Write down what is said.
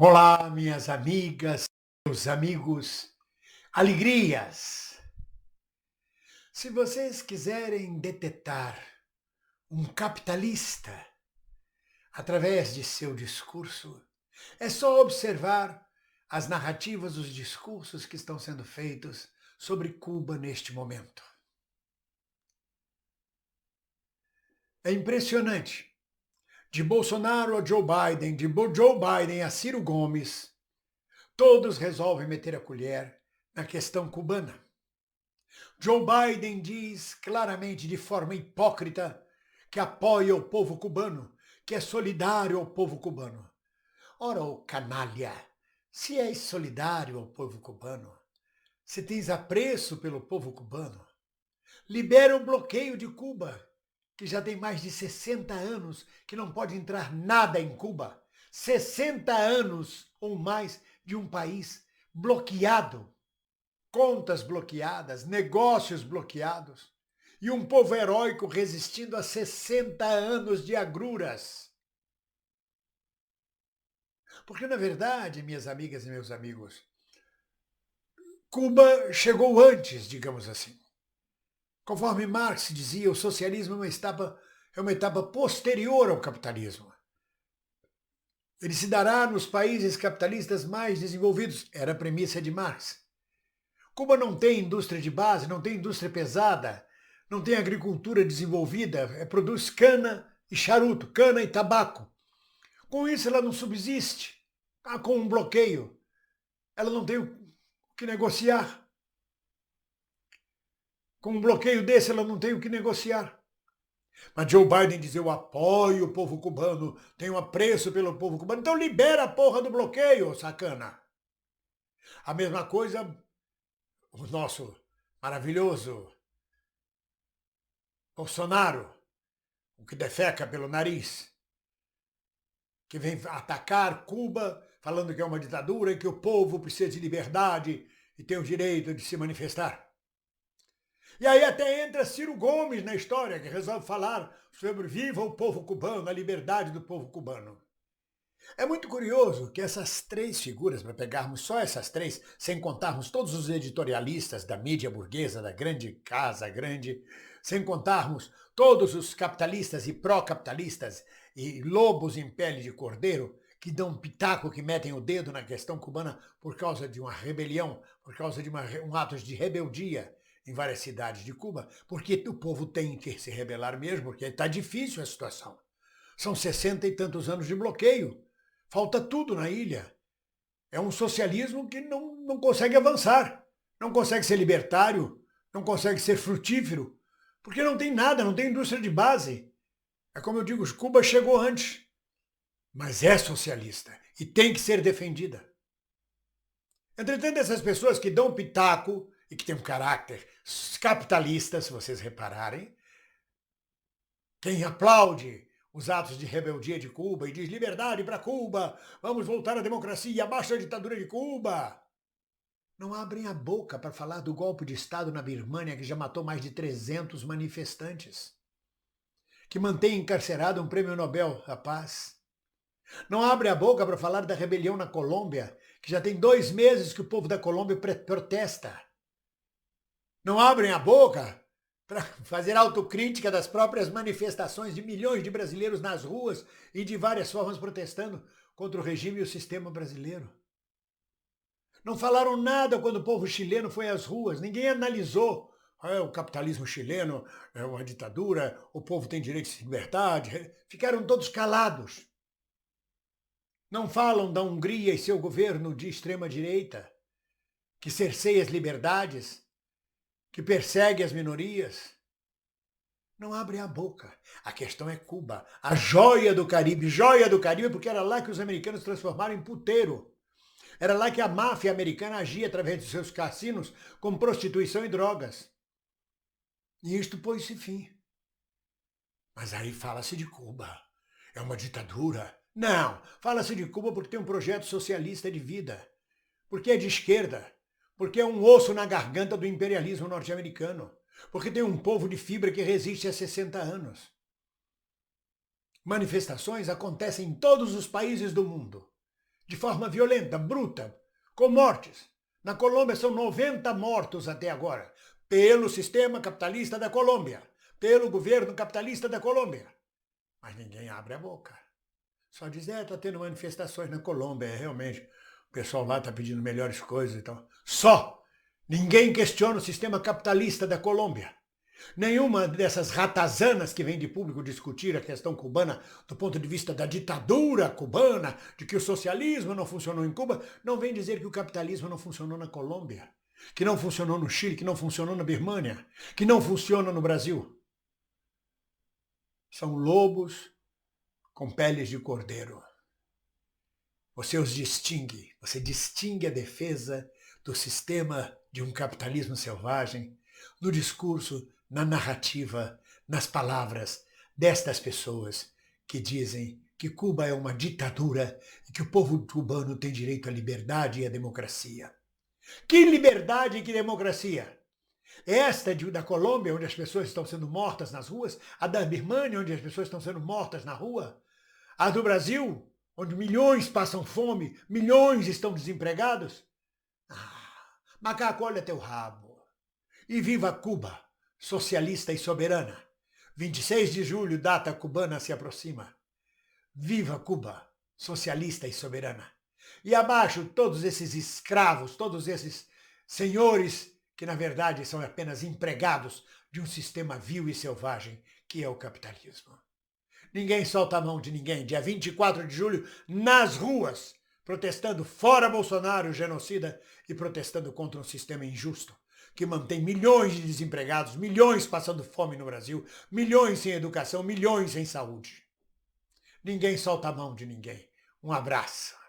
Olá, minhas amigas, meus amigos, alegrias! Se vocês quiserem detectar um capitalista através de seu discurso, é só observar as narrativas, os discursos que estão sendo feitos sobre Cuba neste momento. É impressionante. De Bolsonaro a Joe Biden, de Joe Biden a Ciro Gomes, todos resolvem meter a colher na questão cubana. Joe Biden diz claramente, de forma hipócrita, que apoia o povo cubano, que é solidário ao povo cubano. Ora, ô canalha, se és solidário ao povo cubano, se tens apreço pelo povo cubano, libera o bloqueio de Cuba, que já tem mais de 60 anos que não pode entrar nada em Cuba. 60 anos ou mais de um país bloqueado. Contas bloqueadas, negócios bloqueados e um povo heróico resistindo a 60 anos de agruras. Porque, na verdade, minhas amigas e meus amigos, Cuba chegou antes, digamos assim. Conforme Marx dizia, o socialismo é uma etapa posterior ao capitalismo. Ele se dará nos países capitalistas mais desenvolvidos, era a premissa de Marx. Cuba não tem indústria de base, não tem indústria pesada, não tem agricultura desenvolvida, produz cana e charuto, cana e tabaco. Com isso ela não subsiste, está com um bloqueio. Ela não tem o que negociar. Com um bloqueio desse ela não tem o que negociar. Mas Joe Biden diz, eu apoio o povo cubano, tenho apreço pelo povo cubano. Então libera a porra do bloqueio, sacana. A mesma coisa, o nosso maravilhoso Bolsonaro, o que defeca pelo nariz, que vem atacar Cuba, falando que é uma ditadura e que o povo precisa de liberdade e tem o direito de se manifestar. E aí até entra Ciro Gomes na história, que resolve falar sobre viva o povo cubano, a liberdade do povo cubano. É muito curioso que essas três figuras, para pegarmos só essas três, sem contarmos todos os editorialistas da mídia burguesa, da grande casa grande, sem contarmos todos os capitalistas e pró-capitalistas e lobos em pele de cordeiro, que dão pitaco, que metem o dedo na questão cubana por causa de uma rebelião, por causa de um ato de rebeldia em várias cidades de Cuba, porque o povo tem que se rebelar mesmo, porque está difícil a situação. São 60 e tantos anos de bloqueio. Falta tudo na ilha. É um socialismo que não consegue avançar, não consegue ser libertário, não consegue ser frutífero, porque não tem nada, não tem indústria de base. É como eu digo, Cuba chegou antes, mas é socialista e tem que ser defendida. Entretanto, essas pessoas que dão pitaco e que têm um caráter capitalista, se vocês repararem, quem aplaude os atos de rebeldia de Cuba e diz liberdade para Cuba, vamos voltar à democracia, abaixo a ditadura de Cuba. Não abrem a boca para falar do golpe de Estado na Birmânia, que já matou mais de 300 manifestantes, que mantém encarcerado um prêmio Nobel da Paz. Não abre a boca para falar da rebelião na Colômbia, que já tem 2 meses que o povo da Colômbia protesta. Não abrem a boca para fazer autocrítica das próprias manifestações de milhões de brasileiros nas ruas e de várias formas protestando contra o regime e o sistema brasileiro. Não falaram nada quando o povo chileno foi às ruas, ninguém analisou. O capitalismo chileno é uma ditadura, o povo tem direito de liberdade. Ficaram todos calados. Não falam da Hungria e seu governo de extrema-direita, que cerceia as liberdades, que persegue as minorias. Não abrem a boca. A questão é Cuba, a joia do Caribe porque era lá que os americanos transformaram em puteiro. Era lá que a máfia americana agia através de seus cassinos com prostituição e drogas. E isto pôs-se fim. Mas aí fala-se de Cuba. É uma ditadura. Não, fala-se de Cuba porque tem um projeto socialista de vida. Porque é de esquerda. Porque é um osso na garganta do imperialismo norte-americano. Porque tem um povo de fibra que resiste há 60 anos. Manifestações acontecem em todos os países do mundo. de forma violenta, bruta, com mortes. Na Colômbia são 90 mortos até agora, pelo sistema capitalista da Colômbia, pelo governo capitalista da Colômbia. Mas ninguém abre a boca. Só diz, tá tendo manifestações na Colômbia, realmente, o pessoal lá tá pedindo melhores coisas e tal. Só! Ninguém questiona o sistema capitalista da Colômbia. Nenhuma dessas ratazanas que vem de público discutir a questão cubana do ponto de vista da ditadura cubana, de que o socialismo não funcionou em Cuba, não vem dizer que o capitalismo não funcionou na Colômbia, que não funcionou no Chile, que não funcionou na Birmânia, que não funciona no Brasil. São lobos com peles de cordeiro. Você os distingue, você distingue a defesa do sistema de um capitalismo selvagem no discurso, na narrativa, nas palavras destas pessoas que dizem que Cuba é uma ditadura e que o povo cubano tem direito à liberdade e à democracia. Que liberdade e que democracia? Esta da Colômbia, onde as pessoas estão sendo mortas nas ruas, a da Birmânia, onde as pessoas estão sendo mortas na rua, a do Brasil, onde milhões passam fome, milhões estão desempregados. Macaco, olha teu rabo. E viva Cuba, socialista e soberana. 26 de julho, data cubana se aproxima. Viva Cuba, socialista e soberana. E abaixo todos esses escravos, todos esses senhores que na verdade são apenas empregados de um sistema vil e selvagem que é o capitalismo. Ninguém solta a mão de ninguém. Dia 24 de julho, nas ruas, protestando fora Bolsonaro, genocida, e protestando contra um sistema injusto que mantém milhões de desempregados, milhões passando fome no Brasil, milhões sem educação, milhões sem saúde. Ninguém solta a mão de ninguém. Um abraço.